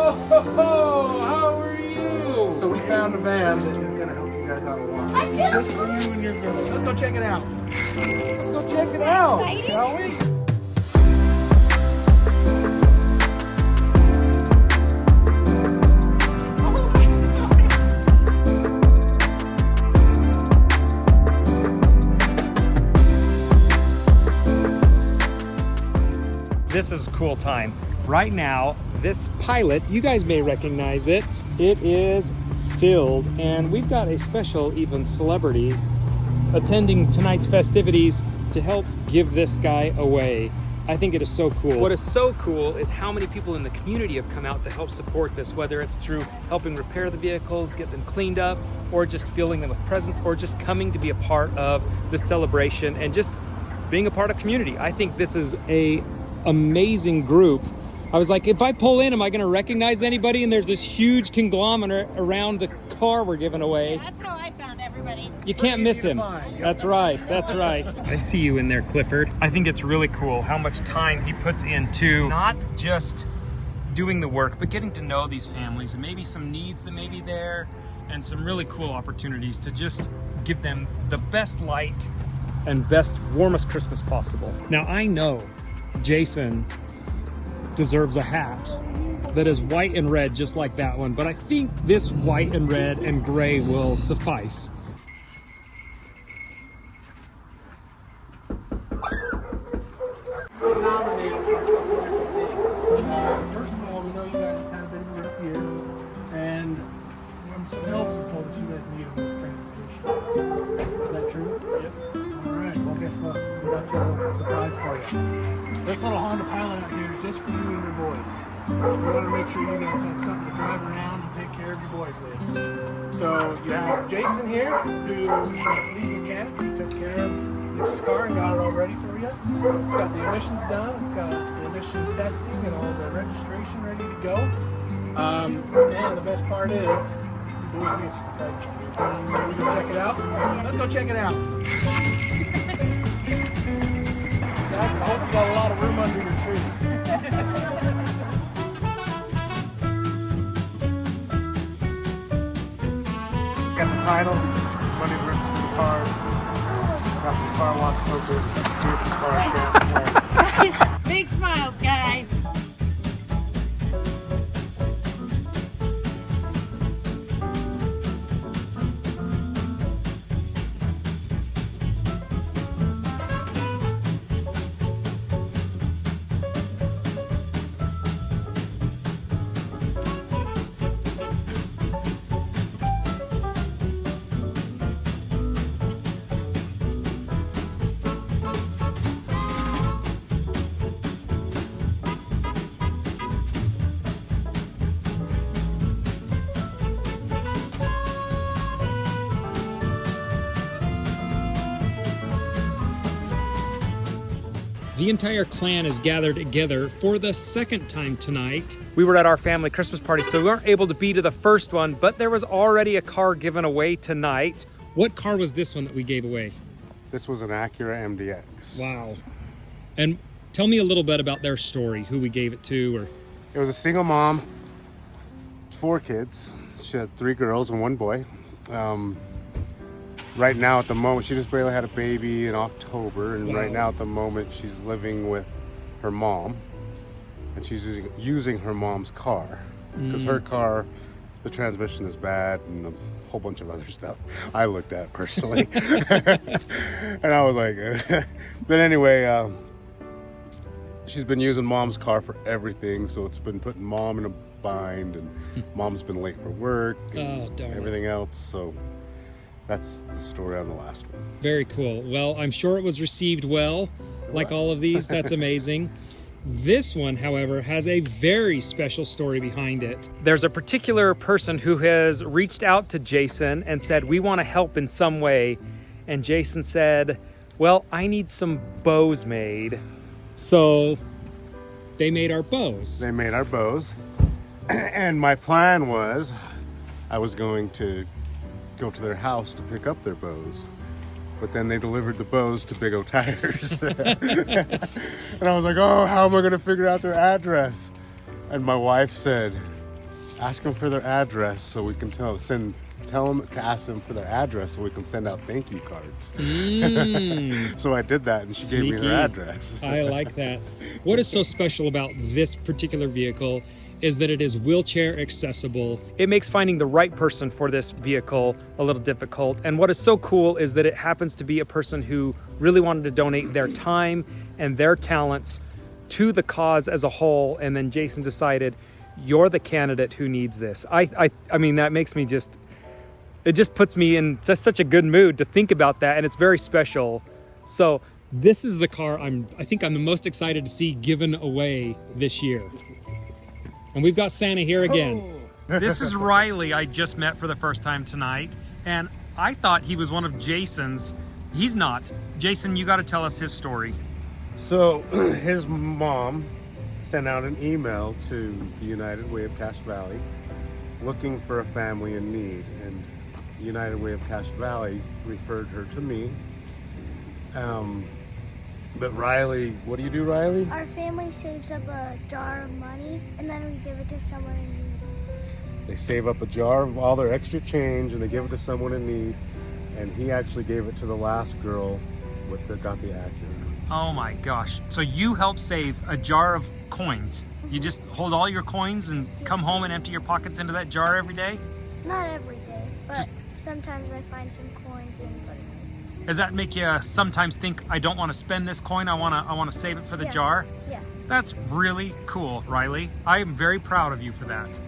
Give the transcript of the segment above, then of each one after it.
Oh, how are you? So we found a van that is going to help you guys out a lot. Just for you and your girls. Let's go check it out. Let's go check it out, shall we? This is a cool time. Right now, this pilot, you guys may recognize it. It is filled, and we've got a special, even celebrity, attending tonight's festivities to help give this guy away. I think it is so cool. What is so cool is how many people in the community have come out to help support this, whether it's through helping repair the vehicles, get them cleaned up, or just filling them with presents, or just coming to be a part of the celebration and just being a part of community. I think this is a amazing group. I was like, if I pull in, am I gonna recognize anybody? And there's this huge conglomerate around the car we're giving away. Yeah, that's how I found everybody. You can't miss him. That's right, that's right. I see you in there, Clifford. I think it's really cool how much time he puts into not just doing the work, but getting to know these families and maybe some needs that may be there and some really cool opportunities to just give them the best light and best, warmest Christmas possible. Now, I know Jason deserves a hat that is white and red just like that one, but I think this white and red and gray will suffice. We're nominated for a couple different things. First of all, we know you guys have kind of been rough here, and some helps have told us you guys need a little transportation. Is that true? Yep. All right. Well, guess what? We got your little surprise for you. This little Honda Pilot out here is just for you and your boys. We want to make sure you guys have something to drive around and take care of your boys with. So you have Jason here, who leads the camp. He took care of this car and got it all ready for you. It's got the emissions done. It's got the emissions testing and all the registration ready to go. And the best part is, we can get you some type. We can check it out. Let's go check it out. Zach, I hope you got a lot of room under your tree. Got the title, money ripped through the car. Got the car wash open. Here's the car Guys, big smiles, guys. The entire clan is gathered together for the second time tonight. We were at our family Christmas party, so we weren't able to be to the first one, but there was already a car given away tonight. What car was this one that we gave away? This was an Acura MDX. Wow. And tell me a little bit about their story, who we gave it to, or... It was a single mom, 4 kids. She had 3 girls and 1 boy. Right now at the moment, she just barely had a baby in October, and right now at the moment she's living with her mom, and she's using her mom's car because her car, the transmission is bad and a whole bunch of other stuff I looked at personally. And I was like, but anyway, she's been using mom's car for everything, so it's been putting mom in a bind, and mom's been late for work and everything else, so that's the story on the last one. Very cool. Well, I'm sure it was received well, like all of these. That's amazing. This one, however, has a very special story behind it. There's a particular person who has reached out to Jason and said, we want to help in some way. And Jason said, well, I need some bows made. So they made our bows. They made our bows. And my plan was I was going to go to their house to pick up their bows, but then they delivered the bows to Big O Tires. And I was like, oh, how am I going to figure out their address? And my wife said, ask them for their address so we can tell them to ask them for their address so we can send out thank you cards. So I did that, and she gave me Sneaky. her address. I like that. What is so special about this particular vehicle is that it is wheelchair accessible. It makes finding the right person for this vehicle a little difficult. And what is so cool is that it happens to be a person who really wanted to donate their time and their talents to the cause as a whole. And then Jason decided, you're the candidate who needs this. I mean, that makes me just, it just puts me in just such a good mood to think about that. And it's very special. So this is the car I think I'm the most excited to see given away this year. And we've got Santa here again. This is Riley I just met for the first time tonight. And I thought he was one of Jason's. He's not. Jason, you got to tell us his story. So his mom sent out an email to the United Way of Cache Valley looking for a family in need. And United Way of Cache Valley referred her to me. But Riley, what do you do, Riley? Our family saves up a jar of money and then we give it to someone in need. They save up a jar of all their extra change and they give it to someone in need. And he actually gave it to the last girl that got the Acura. Oh my gosh. So you help save a jar of coins. You just hold all your coins and come home and empty your pockets into that jar every day? Not every day, but sometimes I find some coins and put it in. Does that make you sometimes think, I don't want to spend this coin, I want to save it for the jar? Yeah. That's really cool, Riley. I am very proud of you for that.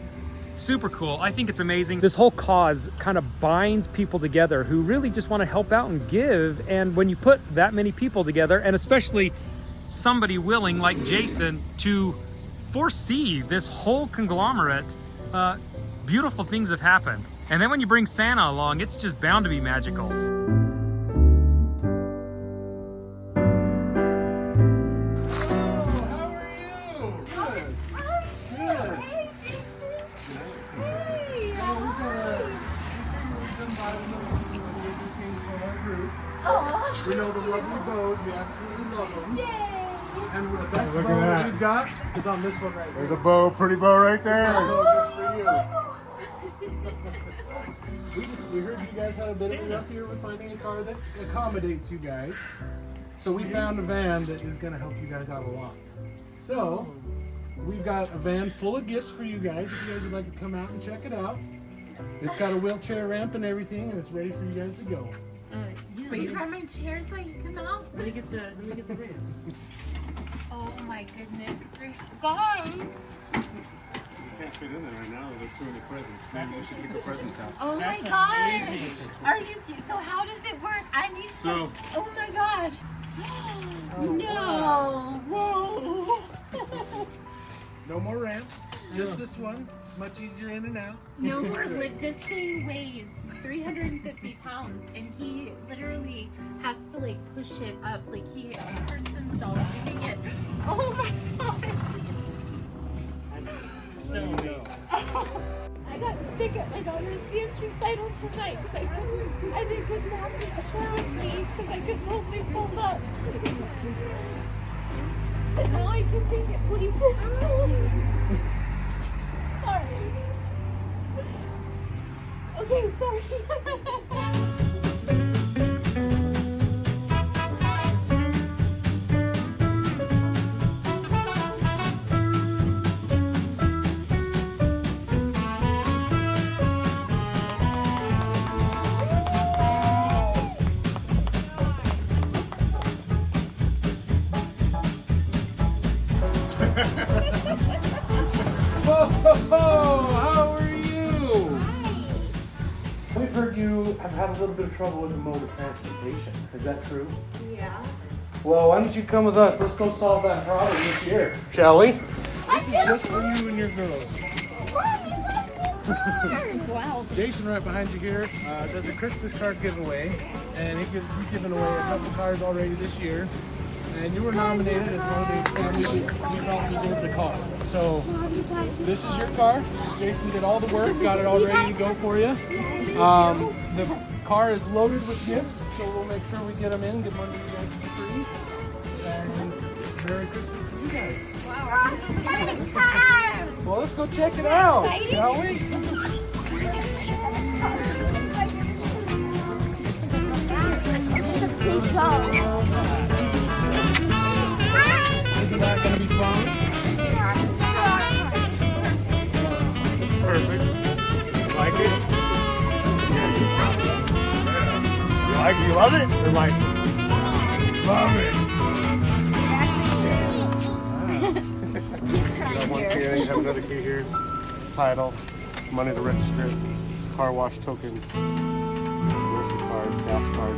Super cool. I think it's amazing. This whole cause kind of binds people together who really just want to help out and give. And when you put that many people together, and especially somebody willing like Jason to foresee this whole conglomerate, beautiful things have happened. And then when you bring Santa along, it's just bound to be magical. We know the lovely bows. We absolutely love them. Yay! And the best Look at bow that. we've got is on this one right There's here. a bow, pretty bow right there. Just for you. We heard you guys had a bit of a rough year with finding a car that accommodates you guys. So we found a van that is going to help you guys out a lot. So we've got a van full of gifts for you guys if you guys would like to come out and check it out. It's got a wheelchair ramp and everything, and it's ready for you guys to go. Will you grab my chair so you can come out? Let me get the ramp. Oh my goodness gracious. Guys! You can't fit in there right now. There's too many presents. Maybe we should take the presents out. Oh my gosh! Are you, so how does it work? I need So- oh my gosh! No! Whoa! No more ramps, just this one. Much easier in and out. No more, like this thing weighs 350 pounds and he literally has to like push it up, like he hurts himself doing it. Oh my gosh! So I got sick at my daughter's dance recital tonight because I couldn't have this chair with me because I couldn't hold myself up. And now I can take it places. Sorry. Okay, sorry. How are you? we've heard you have had a little bit of trouble with the mode of transportation. Is that true? Yeah. Well, why don't you come with us? Let's go solve that problem this year, shall we? This is just for you and your girls. Wow. Jason right behind you here does a Christmas card giveaway, and he's given away a couple cards already this year. And you were nominated as one of the families we felt deserved a car. So this is your car. Jason did all the work, got it all ready to go for you. The car is loaded with gifts, so we'll make sure we get them in, get them under you guys for free. And Merry Christmas to you guys. Well, let's go check it out, shall we? Isn't that gonna be fun? Perfect. Like it? You like it? You love it? Or like it? Love it. Got one key, you have another key here. Title, money to register, car wash tokens, grocery card, gas card.